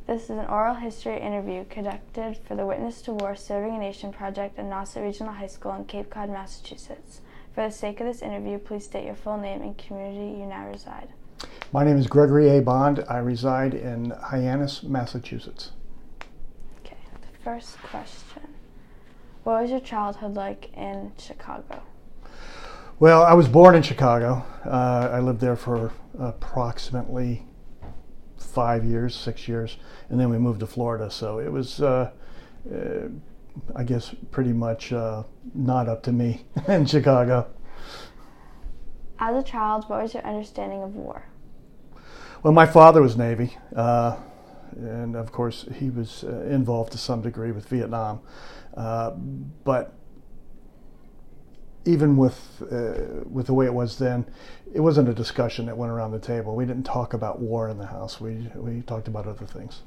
This is an oral history interview conducted for the Witness to War Serving a Nation project at Nauset Regional High School in Cape Cod, Massachusetts. For the sake of this interview, please state your full name and community you now reside. My name is Gregory A. Bond. I reside in Hyannis, Massachusetts. Okay, the first question. What was your childhood like in Chicago? Well, I was born in Chicago. I lived there for approximately 5 years, 6 years, and then we moved to Florida. So it was, I guess, pretty much not up to me in Chicago. As a child, what was your understanding of war? Well, my father was Navy, and of course he was involved to some degree with Vietnam. But even with the way it was then, it wasn't a discussion that went around the table. We didn't talk about war in the house. We talked about other things.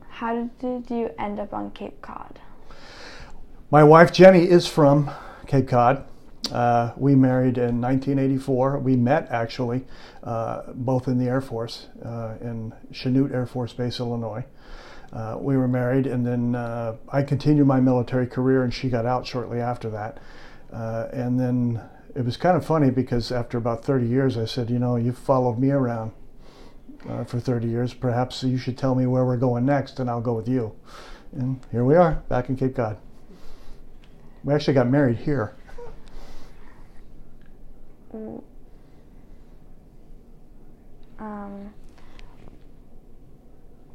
How did you end up on Cape Cod? My wife Jenny is from Cape Cod. We married in 1984. We met actually both in the Air Force in Chanute Air Force Base, Illinois. We were married, and then I continued my military career, and she got out shortly after that. And then it was kind of funny because after about 30 years, I said, you know, you've followed me around for 30 years. Perhaps you should tell me where we're going next, and I'll go with you. And here we are, back in Cape Cod. We actually got married here.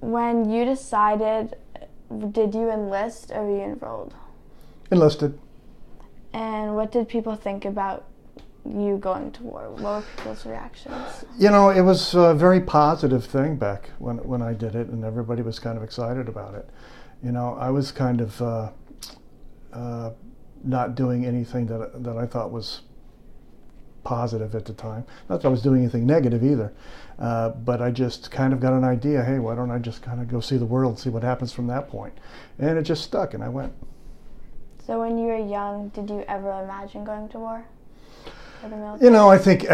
When you decided, did you enlist or were you enrolled? Enlisted. And what did people think about you going to war? What were people's reactions? You know, it was a very positive thing back when I did it, and everybody was kind of excited about it. You know, I was kind of not doing anything that I thought was positive at the time. Not that I was doing anything negative either, but I just kind of got an idea, hey, why don't I just kind of go see the world, see what happens from that point? And it just stuck, and I went. So when you were young, did you ever imagine going to war? Or the military? You know, I think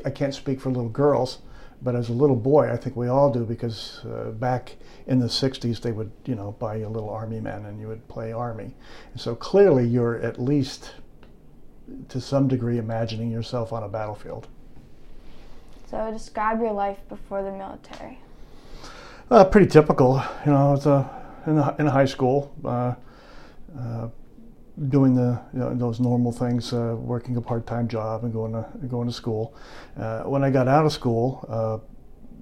I can't speak for little girls, but as a little boy, I think we all do, because back in the 60s, they would, you know, buy you a little army man and you would play army. And so clearly you're at least, to some degree, imagining yourself on a battlefield. So describe your life before the military. Pretty typical. You know, I was in high school, doing those normal things, working a part-time job and going to school. When I got out of school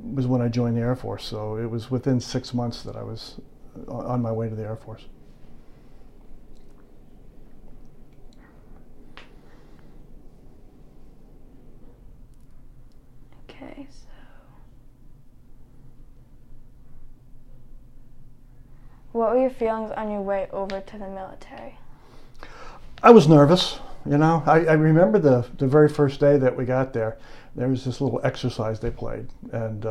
was when I joined the Air Force. So it was within 6 months that I was on my way to the Air Force. Okay, so what were your feelings on your way over to the military? I was nervous, you know. I remember the very first day that we got there. There was this little exercise they played, and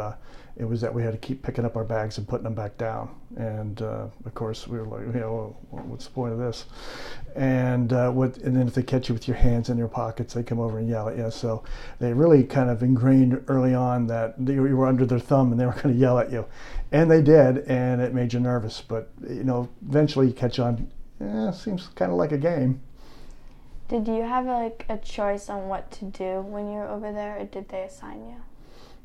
it was that we had to keep picking up our bags and putting them back down. And of course, we were like, you know, what's the point of this? And and then if they catch you with your hands in your pockets, they come over and yell at you. So they really kind of ingrained early on that you were under their thumb and they were going to yell at you, and they did, and it made you nervous. But you know, eventually you catch on. Seems kind of like a game. Did you have like a choice on what to do when you were over there, or did they assign you?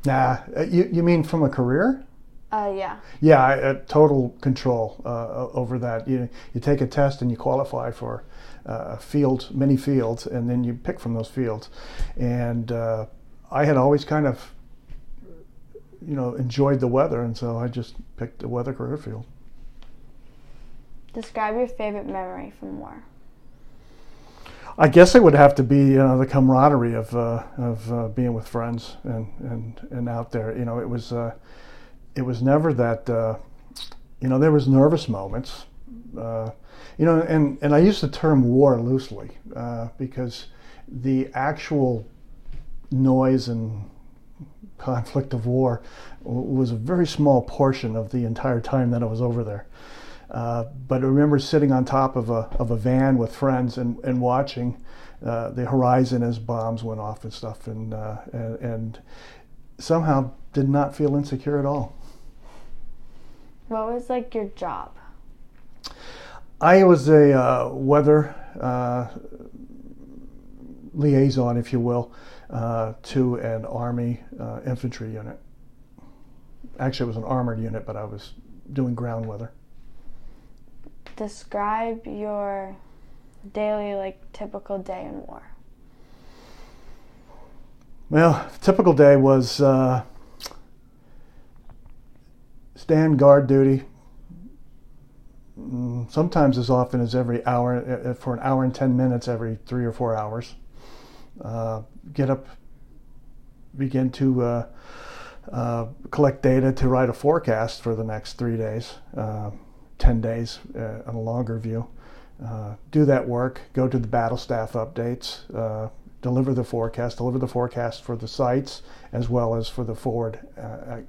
Nah, you mean from a career? Yeah. Yeah, total control over that. You take a test and you qualify for many fields, and then you pick from those fields. And I had always kind of, you know, enjoyed the weather, and so I just picked the weather career field. Describe your favorite memory from war. I guess it would have to be, you know, the camaraderie of being with friends and out there. You know, it was never that. You know, there was nervous moments. You know, and I use the term war loosely because the actual noise and conflict of war was a very small portion of the entire time that I was over there. But I remember sitting on top of a van with friends and watching the horizon as bombs went off and stuff, and somehow did not feel insecure at all. What was like your job? I was a weather liaison, if you will, to an Army infantry unit. Actually, it was an armored unit, but I was doing ground weather. Describe your daily, like, typical day in war. Well, typical day was stand guard duty, sometimes as often as every hour, for an hour and 10 minutes every 3 or 4 hours. Get up, begin to collect data to write a forecast for the next 3 days, 10 days on a longer view. Do that work, go to the battle staff updates, deliver the forecast for the sites as well as for the forward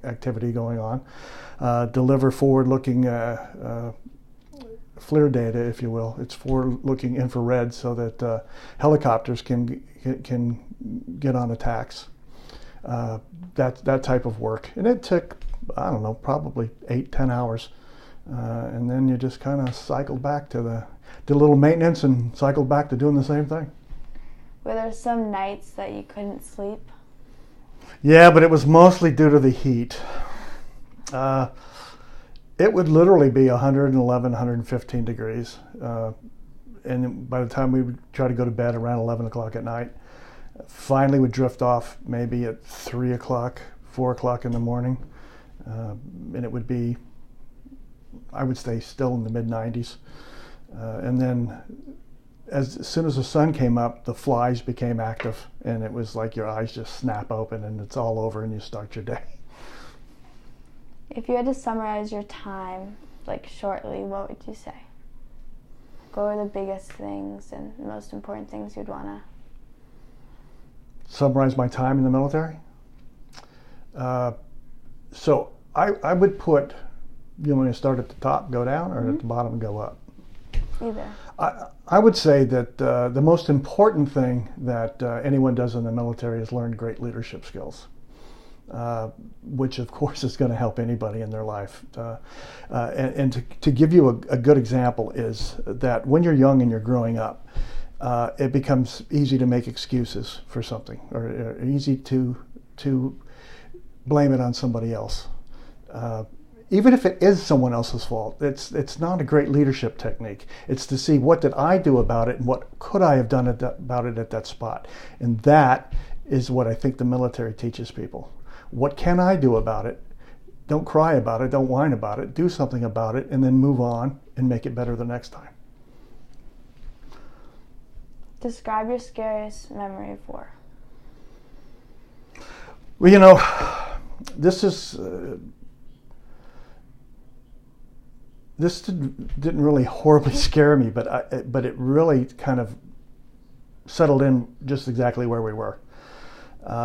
activity going on. Deliver forward-looking FLIR data, if you will. It's forward-looking infrared so that helicopters can get on attacks. That type of work. And it took, I don't know, probably 8-10 hours. And then you just kind of cycled back to did a little maintenance and cycled back to doing the same thing. Were there some nights that you couldn't sleep? Yeah, but it was mostly due to the heat. It would literally be 111, 115 degrees. And by the time we would try to go to bed around 11 o'clock at night, finally would drift off maybe at 3 o'clock, 4 o'clock in the morning. And it would be, I would say, still in the mid-90s. And then as soon as the sun came up, the flies became active, and it was like your eyes just snap open and it's all over and you start your day. If you had to summarize your time, like, shortly, what would you say? What were the biggest things and most important things you'd want to... Summarize my time in the military? So I would put, you want me to start at the top, go down, or at the bottom, go up? Either. I would say that the most important thing that anyone does in the military is learn great leadership skills, which of course is going to help anybody in their life. And to give you a good example is that when you're young and you're growing up, it becomes easy to make excuses for something, or easy to blame it on somebody else. Even if it is someone else's fault, it's not a great leadership technique. It's to see, what did I do about it and what could I have done about it at that spot? And that is what I think the military teaches people. What can I do about it? Don't cry about it, don't whine about it, do something about it, and then move on and make it better the next time. Describe your scariest memory of war. Well, you know, this didn't really horribly scare me, but it really kind of settled in just exactly where we were.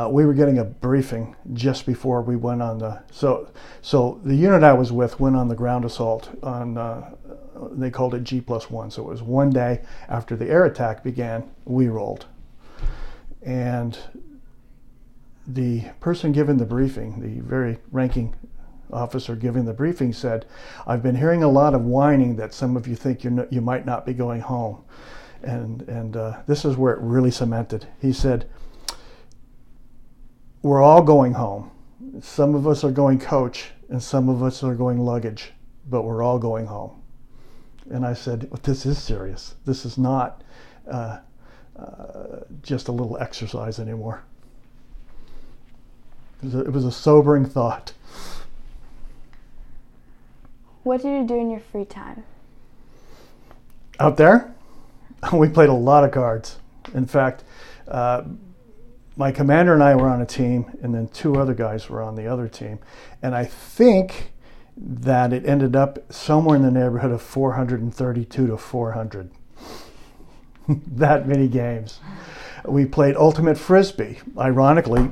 We were getting a briefing just before we went on the... So the unit I was with went on the ground assault on, they called it G+1. So it was one day after the air attack began, we rolled. And the person giving the briefing, the very ranking officer giving the briefing, said, "I've been hearing a lot of whining that some of you think you might not be going home." And this is where it really cemented. He said, "We're all going home. Some of us are going coach and some of us are going luggage, but we're all going home." And I said, well, this is serious. This is not just a little exercise anymore. It was a sobering thought. What do you do in your free time? Out there, we played a lot of cards. In fact, my commander and I were on a team, and then two other guys were on the other team. And I think that it ended up somewhere in the neighborhood of 432 to 400. That many games. We played Ultimate Frisbee. Ironically,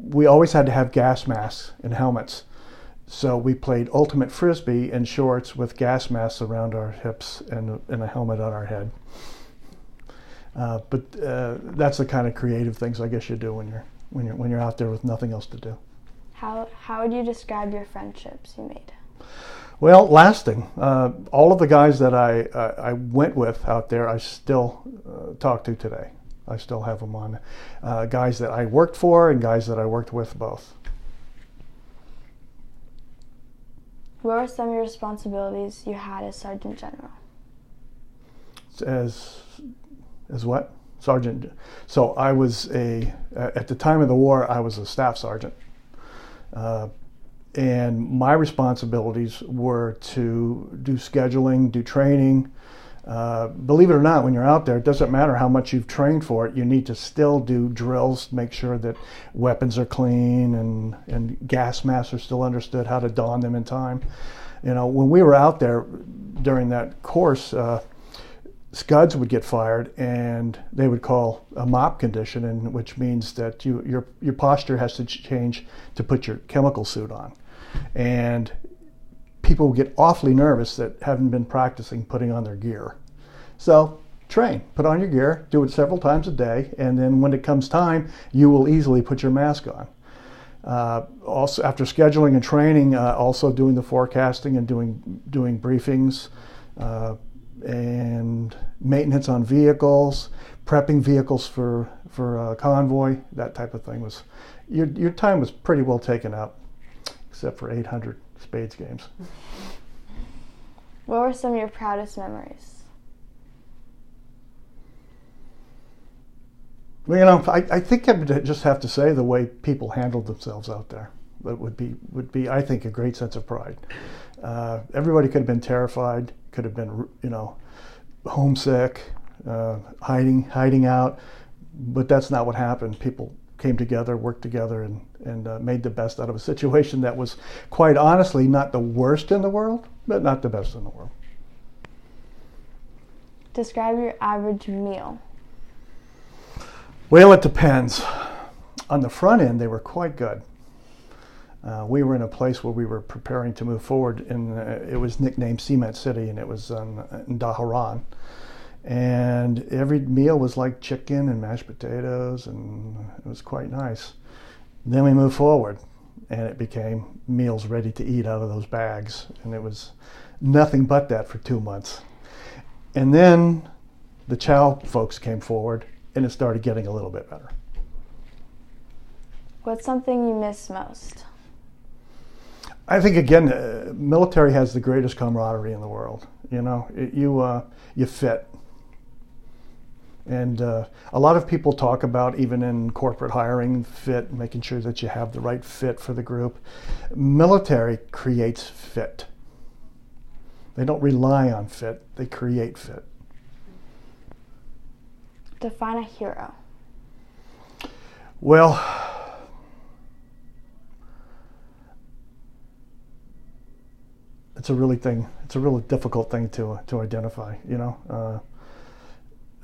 we always had to have gas masks and helmets. So we played Ultimate Frisbee in shorts with gas masks around our hips and a helmet on our head. But that's the kind of creative things I guess you do when you're out there with nothing else to do. How would you describe your friendships you made? Well, lasting. All of the guys that I went with out there, I still talk to today. I still have them on. Guys that I worked for and guys that I worked with both. What were some of your responsibilities you had as Sergeant General? As what? Sergeant. So I was at the time of the war, I was a staff sergeant. And my responsibilities were to do scheduling, do training. Believe it or not, when you're out there, it doesn't matter how much you've trained for it. You need to still do drills, make sure that weapons are clean and gas masks are still understood, how to don them in time. You know, when we were out there during that course, scuds would get fired and they would call a MOP condition, which means that your posture has to change to put your chemical suit on. And people get awfully nervous that haven't been practicing putting on their gear. So train, put on your gear, do it several times a day, and then when it comes time, you will easily put your mask on. Also, after scheduling and training, also doing the forecasting and doing briefings and maintenance on vehicles, prepping vehicles for convoy, that type of thing. Your time was pretty well taken up, except for 800 Spades games. What were some of your proudest memories? Well, you know, I think I would just have to say the way people handled themselves out there. That would be, I think, a great sense of pride. Everybody could have been terrified, could have been, you know, homesick, hiding out, but that's not what happened. People came together, worked together, and made the best out of a situation that was, quite honestly, not the worst in the world, but not the best in the world. Describe your average meal. Well, it depends. On the front end, they were quite good. We were in a place where we were preparing to move forward, and it was nicknamed Cement City, and it was in Dhahran. And every meal was like chicken and mashed potatoes, and it was quite nice. Then we moved forward, and it became meals ready to eat out of those bags, and it was nothing but that for 2 months. And then the chow folks came forward, and it started getting a little bit better. What's something you miss most? I think, again, military has the greatest camaraderie in the world. You know, you fit. And a lot of people talk about, even in corporate hiring, fit, making sure that you have the right fit for the group. Military creates fit. They don't rely on fit, they create fit. Define a hero. Well, it's a really difficult thing to identify, you know.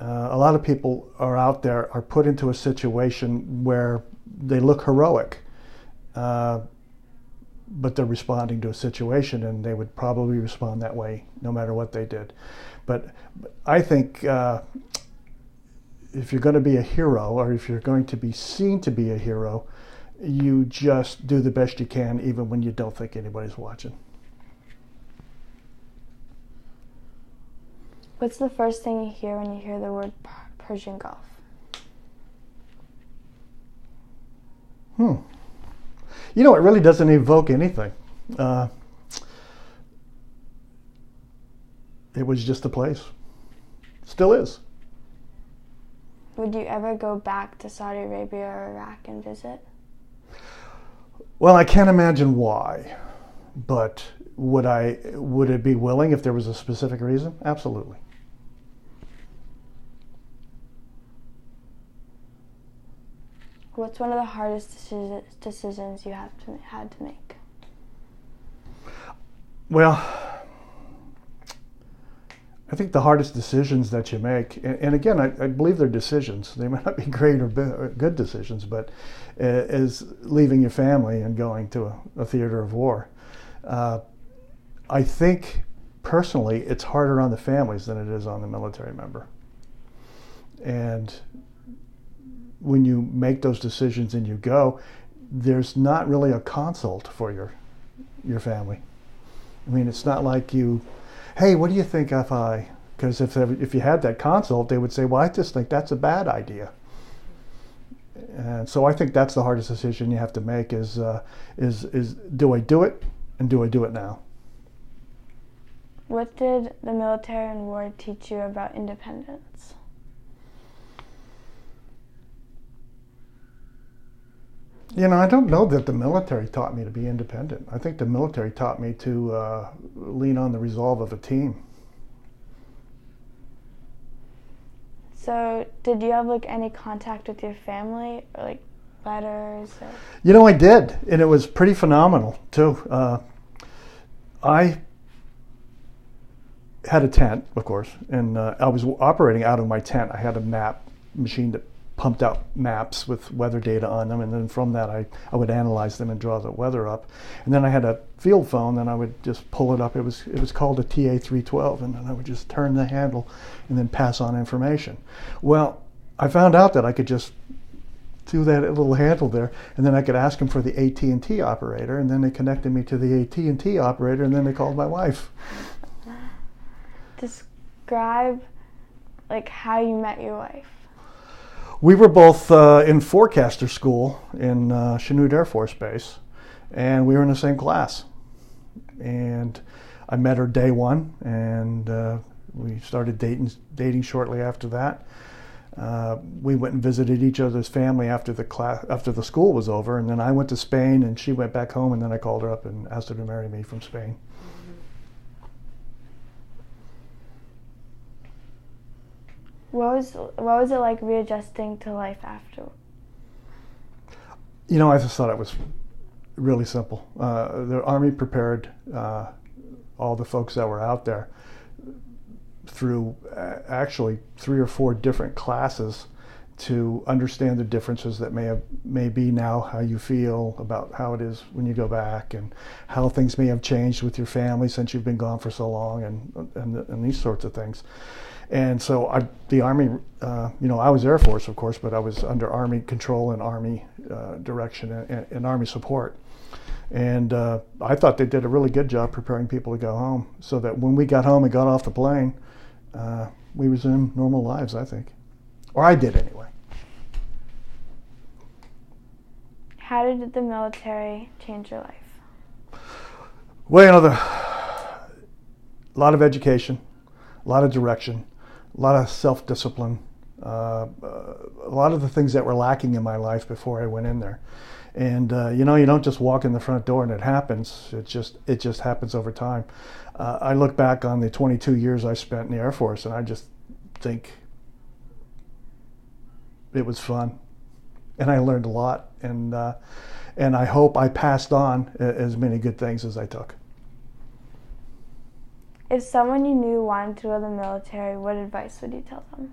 A lot of people are out there, are put into a situation where they look heroic, but they're responding to a situation, and they would probably respond that way no matter what they did. But I think if you're going to be a hero, or if you're going to be seen to be a hero, you just do the best you can, even when you don't think anybody's watching. What's the first thing you hear when you hear the word Persian Gulf? You know, it really doesn't evoke anything. It was just a place. Still is. Would you ever go back to Saudi Arabia or Iraq and visit? Well, I can't imagine why, but would it be willing if there was a specific reason? Absolutely. What's one of the hardest decisions you had to make? Well, I think the hardest decisions that you make, and again, I believe they're decisions. They might not be great or good decisions, but is leaving your family and going to a theater of war. I think personally it's harder on the families than it is on the military member. And when you make those decisions and you go, there's not really a consult for your family. I mean, it's not like hey, what do you think if I? Because if you had that consult, they would say, well, I just think that's a bad idea. And so I think that's the hardest decision you have to make is do I do it, and do I do it now? What did the military and war teach you about independence? I don't know that the military taught me to be independent. I think the military taught me to lean on the resolve of a team. So, did you have any contact with your family, or letters? Or? I did, and it was pretty phenomenal too. I had a tent, of course, and I was operating out of my tent. I had a map machine that pumped out maps with weather data on them, and then from that I would analyze them and draw the weather up. And then I had a field phone, and I would just pull it up. It was called a TA-312, and then I would just turn the handle and then pass on information. Well, I found out that I could just do that little handle there, and then I could ask them for the AT&T operator, and then they connected me to the AT&T operator, and then they called my wife. Describe how you met your wife. We were both in forecaster school in Chanute Air Force Base, and we were in the same class. And I met her day one, and we started dating shortly after that. We went and visited each other's family after the school was over, and then I went to Spain, and she went back home, and then I called her up and asked her to marry me from Spain. What was it like readjusting to life after? I just thought it was really simple. The Army prepared all the folks that were out there through actually 3 or 4 different classes to understand the differences that may be now, how you feel about how it is when you go back, and how things may have changed with your family since you've been gone for so long, and these sorts of things. And so the Army, I was Air Force, of course, but I was under Army control and Army direction and Army support. And I thought they did a really good job preparing people to go home, so that when we got home and got off the plane, we resumed normal lives, I think. Or I did anyway. How did the military change your life? Well, a lot of education, a lot of direction, a lot of self-discipline, a lot of the things that were lacking in my life before I went in there. And you don't just walk in the front door and it happens. It just happens over time. I look back on the 22 years I spent in the Air Force, and I just think it was fun, and I learned a lot. And I hope I passed on as many good things as I took. If someone you knew wanted to go to the military, what advice would you tell them?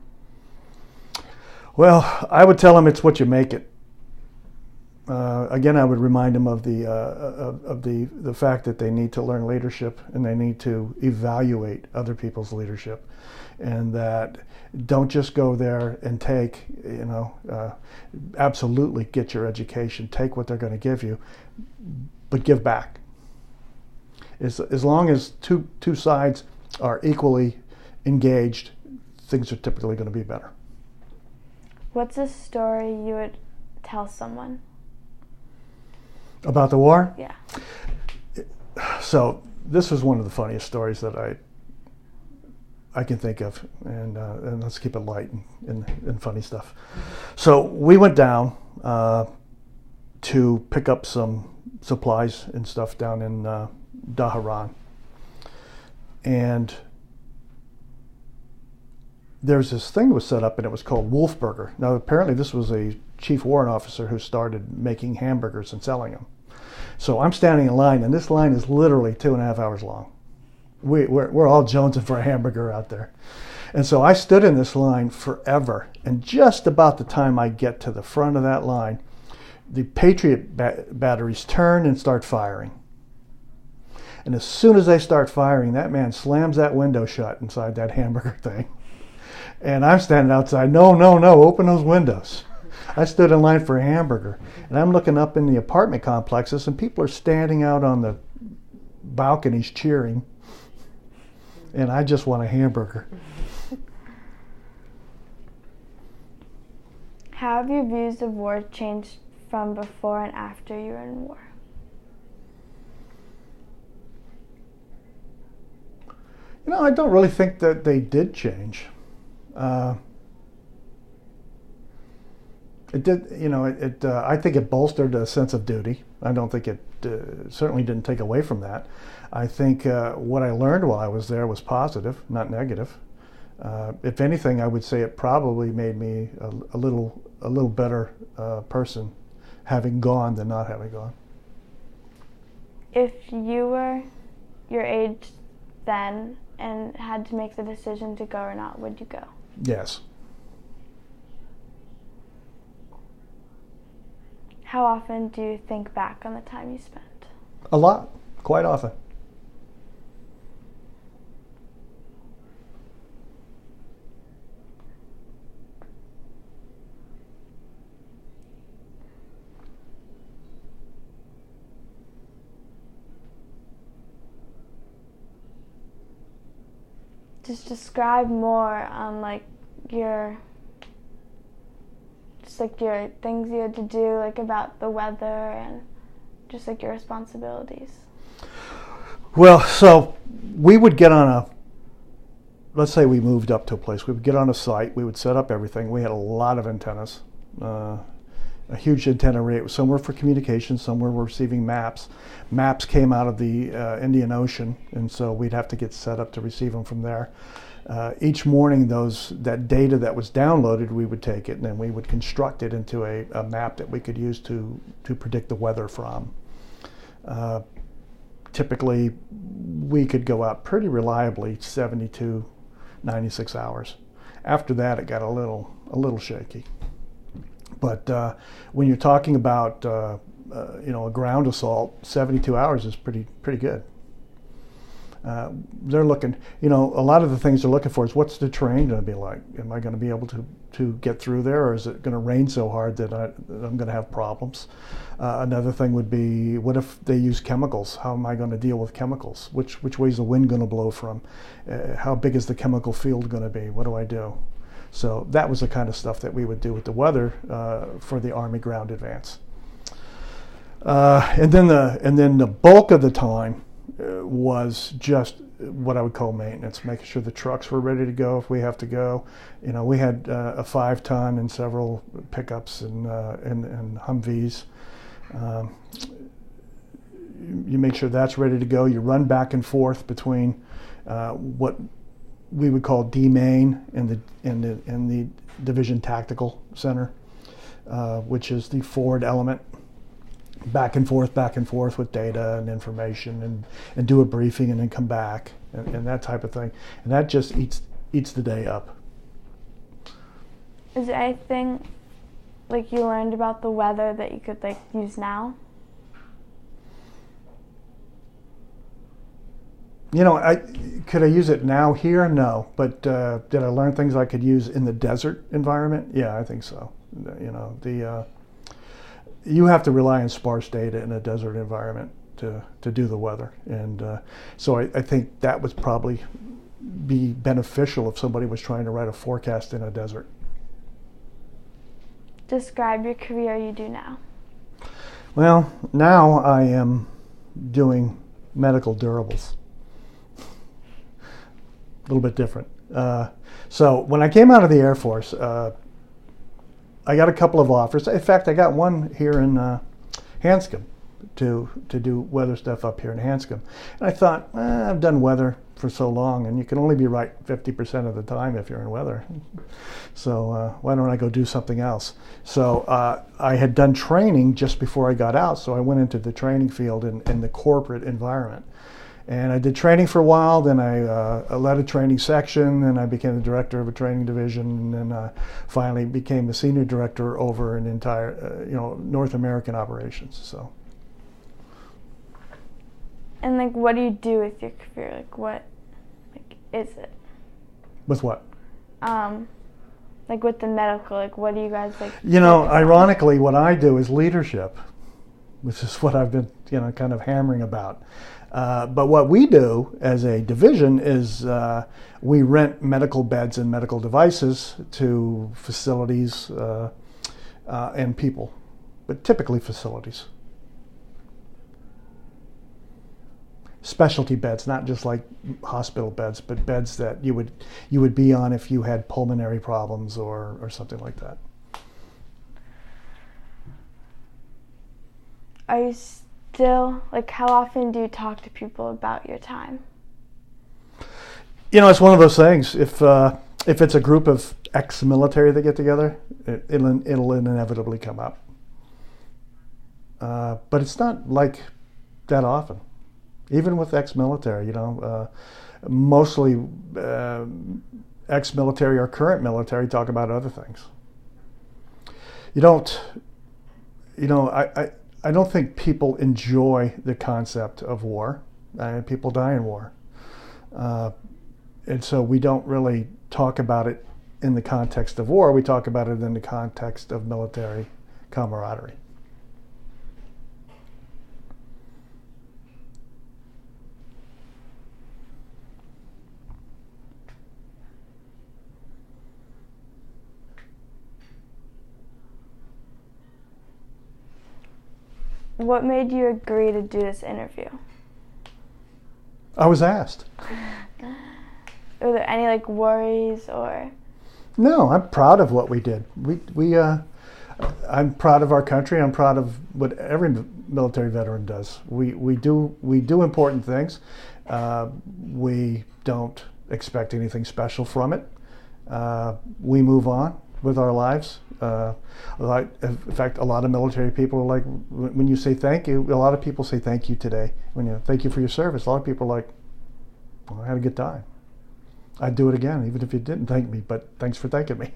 Well, I would tell them it's what you make it. Again, I would remind them of the fact that they need to learn leadership, and they need to evaluate other people's leadership, and that don't just go there and take, absolutely get your education, take what they're going to give you, but give back. As long as two sides are equally engaged, things are typically going to be better. What's a story you would tell someone? About the war? Yeah. So this is one of the funniest stories that I can think of, and let's keep it light and funny stuff. So we went down to pick up some supplies and stuff down in Dhahran, and there's this thing that was set up, and it was called Wolfburger. Now apparently this was a chief warrant officer who started making hamburgers and selling them. So I'm standing in line, and this line is literally 2.5 hours long. We're all jonesing for a hamburger out there. And so I stood in this line forever, and just about the time I get to the front of that line, the Patriot batteries turn and start firing. And as soon as they start firing, that man slams that window shut inside that hamburger thing. And I'm standing outside, no, no, no, open those windows. I stood in line for a hamburger, and I'm looking up in the apartment complexes, and people are standing out on the balconies cheering, and I just want a hamburger. How have your views of war changed from before and after you were in war? You know, I don't really think that they did change. It did, you know, I think it bolstered a sense of duty. I don't think it certainly didn't take away from that. I think what I learned while I was there was positive, not negative. If anything, I would say it probably made me a little better person having gone than not having gone. If you were your age then and had to make the decision to go or not, would you go? Yes. How often do you think back on the time you spent? A lot, quite often. Just describe more on your things you had to do, about the weather and just your responsibilities. Well, so we would get on let's say we moved up to a place, we would get on a site, we would set up everything. We had a lot of antennas, a huge antenna array. Some were for communication, some were receiving maps. Maps came out of the Indian Ocean, and so we'd have to get set up to receive them from there. Each morning, that data that was downloaded, we would take it and then we would construct it into a map that we could use to predict the weather from. Typically, we could go out pretty reliably 72, 96 hours. After that, it got a little shaky. But when you're talking about a ground assault, 72 hours is pretty good. They're looking, a lot of the things they're looking for is what's the terrain going to be like? Am I going to be able to get through there, or is it going to rain so hard that I'm going to have problems? Another thing would be, what if they use chemicals? How am I going to deal with chemicals? Which way is the wind going to blow from? How big is the chemical field going to be? What do I do? So that was the kind of stuff that we would do with the weather for the Army ground advance. And then the bulk of the time was just what I would call maintenance, making sure the trucks were ready to go if we have to go. We had a 5-ton and several pickups and Humvees. You make sure that's ready to go. You run back and forth between what we would call D-Main and the Division Tactical Center, which is the forward element. Back and forth with data and information, and do a briefing and then come back and that type of thing. And that just eats the day up. Is there anything you learned about the weather that you could use now? Could I use it now here? No. But did I learn things I could use in the desert environment? Yeah, I think so. You have to rely on sparse data in a desert environment to do the weather. And so I think that would probably be beneficial if somebody was trying to write a forecast in a desert. Describe your career you do now. Well, now I am doing medical durables. A little bit different. So when I came out of the Air Force, I got a couple of offers. In fact, I got one here in Hanscom to do weather stuff up here in Hanscom. And I thought, I've done weather for so long, and you can only be right 50% of the time if you're in weather. So why don't I go do something else? So I had done training just before I got out, so I went into the training field in the corporate environment. And I did training for a while, then I led a training section, and I became the director of a training division, and then finally became the senior director over an entire, North American operations. So. And what do you do with your career? What is it? With what? like with the medical, like what do you guys like? Ironically, what I do is leadership, which is what I've been, kind of hammering about. But what we do as a division is we rent medical beds and medical devices to facilities and people, but typically facilities. Specialty beds, not just like hospital beds, but beds that you would be on if you had pulmonary problems or something like that. Are you still, like, how often do you talk to people about your time? It's one of those things. If it's a group of ex-military that get together, it'll inevitably come up. But it's not like that often. Even with ex-military, mostly ex-military or current military talk about other things. I don't think people enjoy the concept of war. People die in war. And so we don't really talk about it in the context of war. We talk about it in the context of military camaraderie. What made you agree to do this interview? I was asked. Were there any worries or? No, I'm proud of what we did. I'm proud of our country. I'm proud of what every military veteran does. We do important things. We don't expect anything special from it. We move on with our lives. In fact, a lot of military people are like, when you say thank you, a lot of people say thank you today. Thank you for your service. A lot of people are like, well, I had a good time. I'd do it again, even if you didn't thank me, but thanks for thanking me.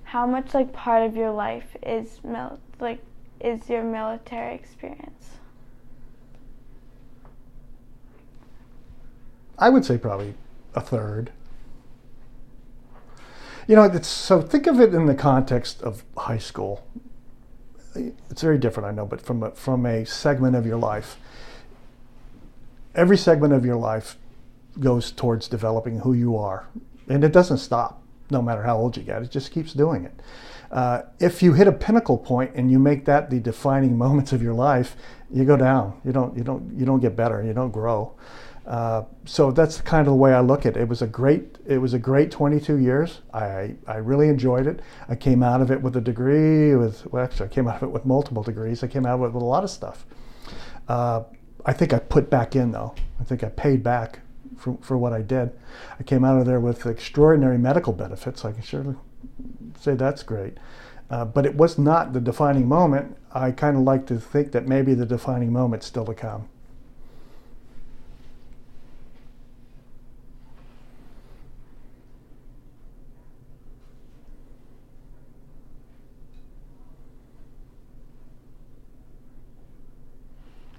How much part of your life is your military experience? I would say probably a third. So think of it in the context of high school. It's very different, I know, but from a segment of your life. Every segment of your life goes towards developing who you are. And it doesn't stop, no matter how old you get. It just keeps doing it. If you hit a pinnacle point and you make that the defining moments of your life, you go down. You don't get better. You don't grow. So that's kind of the way I look at it. It was a great 22 years. I really enjoyed it. I came out of it with a degree I came out of it with multiple degrees. I came out of it with a lot of stuff. I think I put back in though. I think I paid back for what I did. I came out of there with extraordinary medical benefits. I can surely say that's great. But it was not the defining moment. I kind of like to think that maybe the defining moment's still to come.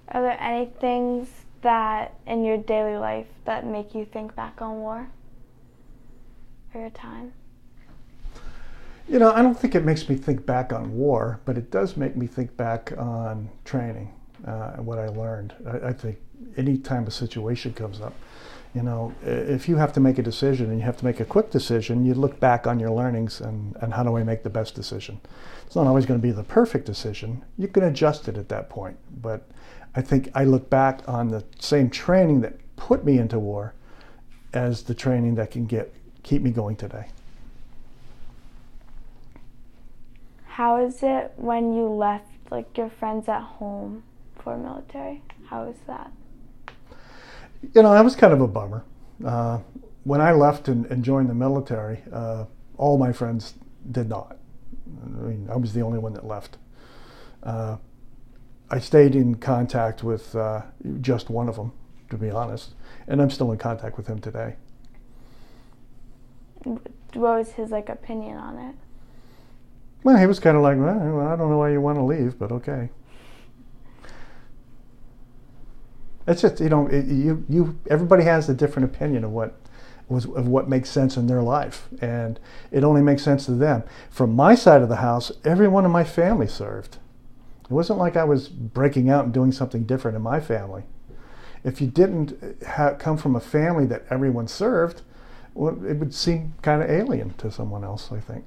Are there any things that in your daily life that make you think back on war or your time? I don't think it makes me think back on war, but it does make me think back on training and what I learned. I think any time a situation comes up, if you have to make a decision and you have to make a quick decision, you look back on your learnings and how do I make the best decision? It's not always going to be the perfect decision. You can adjust it at that point, but I think I look back on the same training that put me into war as the training that can keep me going today. How is it when you left your friends at home for military? How is that? That was kind of a bummer. When I left and joined the military, all my friends did not. I was the only one that left. I stayed in contact with just one of them, to be honest, and I'm still in contact with him today. What was his opinion on it? Well, he was kind of like, well, I don't know why you want to leave, but okay. It's just, you know, everybody has a different opinion of what makes sense in their life, and it only makes sense to them. From my side of the house, everyone in my family served. It wasn't like I was breaking out and doing something different in my family. If you didn't come from a family that everyone served, well, it would seem kind of alien to someone else, I think.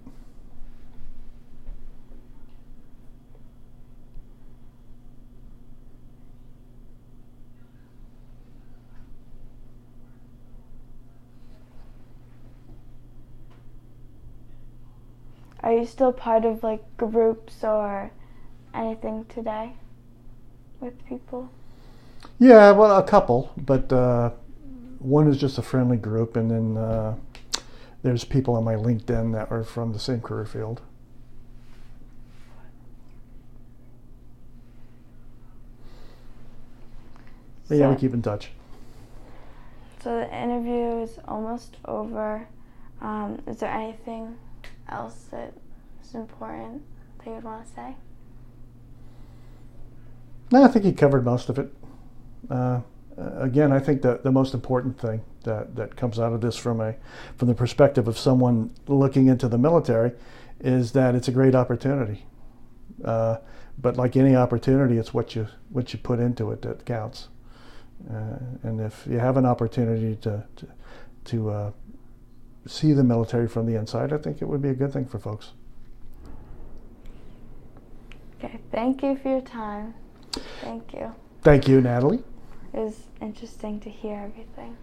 Are you still part of like groups or anything today with people? Yeah, well, a couple, but one is just a friendly group, and then there's people on my LinkedIn that are from the same career field. But yeah, we keep in touch. So the interview is almost over. Is there anything else that is important that you'd want to say? No, I think you covered most of it. Again, I think that the most important thing that comes out of this from the perspective of someone looking into the military is that it's a great opportunity. But like any opportunity, it's what you put into it that counts. And if you have an opportunity to see the military from the inside, I think it would be a good thing for folks. Okay, thank you for your time. Thank you. Thank you, Natalie. It was interesting to hear everything.